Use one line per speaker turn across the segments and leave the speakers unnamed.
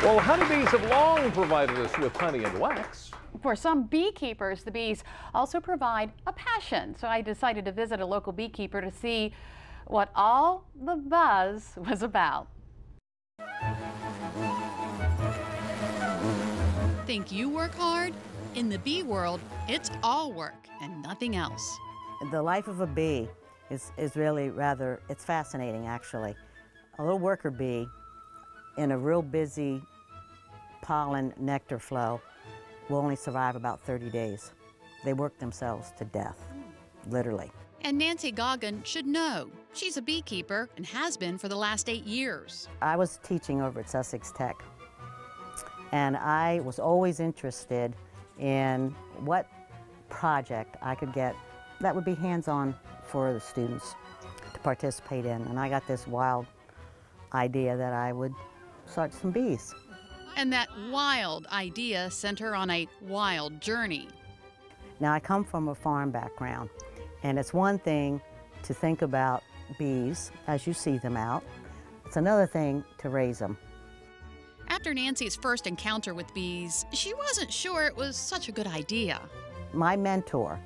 Well, honeybees have long provided us with honey and wax.
For some beekeepers, the bees also provide a passion. So I decided to visit a local beekeeper to see what all the buzz was about.
Think you work hard? In the bee world, it's all work and nothing else.
The life of a bee is really it's fascinating actually. A little worker bee in a real busy pollen nectar flow will only survive about 30 days. They work themselves to death, literally.
And Nancy Goggin should know. She's a beekeeper and has been for the last 8 years.
I was teaching over at Sussex Tech, and I was always interested in what project I could get that would be hands-on for the students to participate in. And I got this wild idea that I would start some bees.
And that wild idea sent her on a wild journey.
Now, I come from a farm background, and it's one thing to think about bees as you see them out. It's another thing to raise them.
After Nancy's first encounter with bees, she wasn't sure it was such a good idea.
My mentor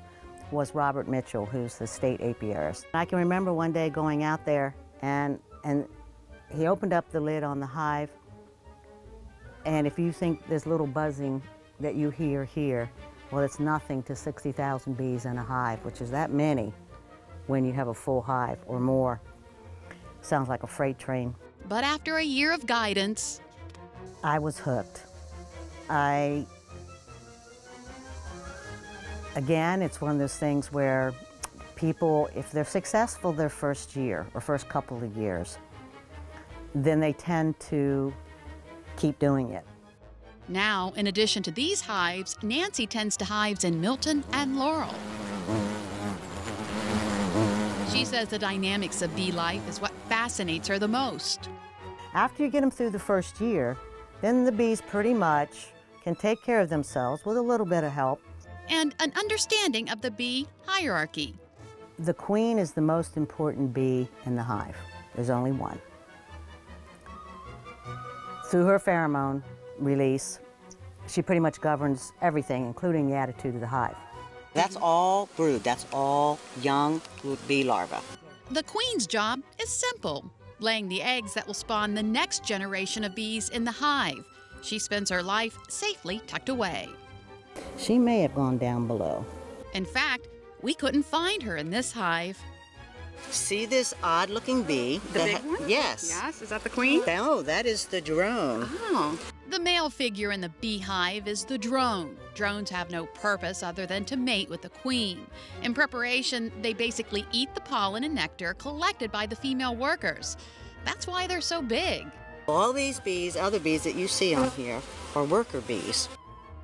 was Robert Mitchell, who's the state apiarist. I can remember one day going out there, and he opened up the lid on the hive, and if you think there's little buzzing that you hear here, well, it's nothing to 60,000 bees in a hive, which is that many when you have a full hive or more. Sounds like a freight train.
But after a year of guidance,
I was hooked. Again, it's one of those things where people, if they're successful their first year or first couple of years, then they tend to keep doing it.
Now, in addition to these hives, Nancy tends to hives in Milton and Laurel. She says the dynamics of bee life is what fascinates her the most.
After you get them through the first year, then the bees pretty much can take care of themselves with a little bit of help.
And an understanding of the bee hierarchy.
The queen is the most important bee in the hive. There's only one. Through her pheromone release, she pretty much governs everything, including the attitude of the hive. That's all brood. That's all young bee larvae.
The queen's job is simple, laying the eggs that will spawn the next generation of bees in the hive. She spends her life safely tucked away.
She may have gone down below.
In fact, we couldn't find her in this hive.
See this odd-looking bee?
The big one?
Yes.
Yes, is that the queen?
No, that is the drone.
Oh.
The male figure in the beehive is the drone. Drones have no purpose other than to mate with the queen. In preparation, they basically eat the pollen and nectar collected by the female workers. That's why they're so big.
All these bees, other bees that you see on here, are worker bees.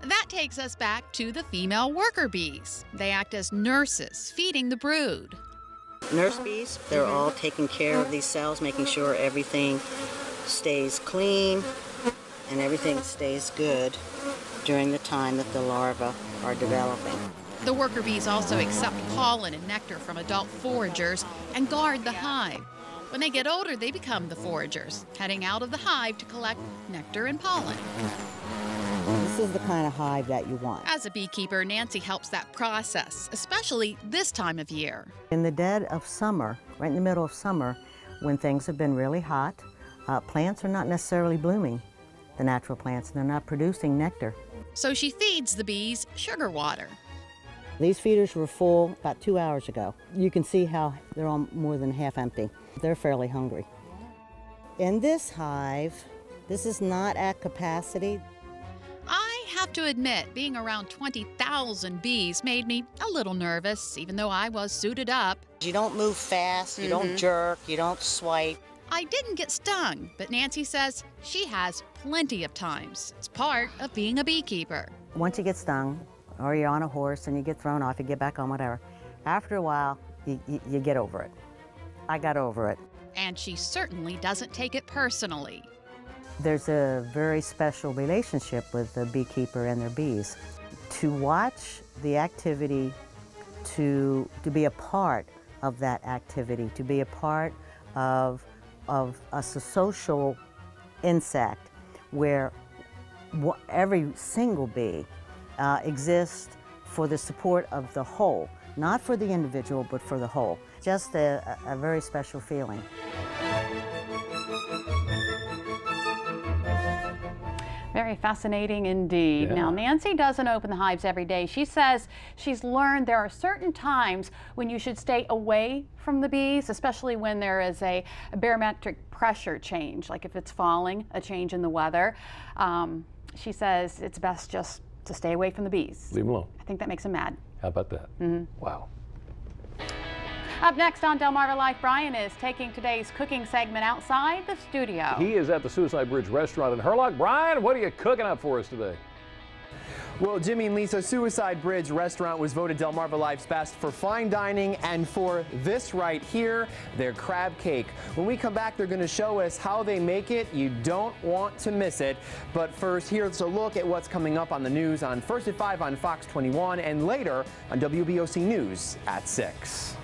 That takes us back to the female worker bees. They act as nurses, feeding the brood.
Nurse bees, they're all taking care of these cells, making sure everything stays clean and everything stays good during the time that the larvae are developing.
The worker bees also accept pollen and nectar from adult foragers and guard the hive. When they get older, they become the foragers, heading out of the hive to collect nectar and pollen.
This is the kind of hive that you want.
As a beekeeper, Nancy helps that process, especially this time of year.
In the dead of summer, right in the middle of summer, when things have been really hot, plants are not necessarily blooming, the natural plants, and they're not producing nectar.
So she feeds the bees sugar water.
These feeders were full about 2 hours ago. You can see how they're all more than half empty. They're fairly hungry. In this hive, this is not at capacity.
I have to admit, being around 20,000 bees made me a little nervous, even though I was suited up.
You don't move fast, you don't jerk, you don't swipe.
I didn't get stung, but Nancy says she has plenty of times. It's part of being a beekeeper.
Once you get stung, or you're on a horse and you get thrown off, you get back on, whatever, after a while, you get over it. I got over it.
And she certainly doesn't take it personally.
There's a very special relationship with the beekeeper and their bees. To watch the activity, to be a part of that activity, to be a part of a social insect where every single bee exists for the support of the whole, not for the individual, but for the whole. Just a very special feeling.
Very fascinating indeed.
Yeah.
Now, Nancy doesn't open the hives every day. She says she's learned there are certain times when you should stay away from the bees, especially when there is a barometric pressure change, like if it's falling, a change in the weather. She says it's best just to stay away from the bees.
Leave them alone.
I think that makes them mad.
How about that? Wow.
Up next on Delmarva Life, Brian is taking today's cooking segment outside the studio.
He is at the Suicide Bridge restaurant in Hurlock. Brian, what are you cooking up for us today?
Well, Jimmy and Lisa, Suicide Bridge restaurant was voted Delmarva Life's best for fine dining and for this right here, their crab cake. When we come back, they're going to show us how they make it. You don't want to miss it. But first, here's a look at what's coming up on the news on First at 5 on Fox 21 and later on WBOC News at 6.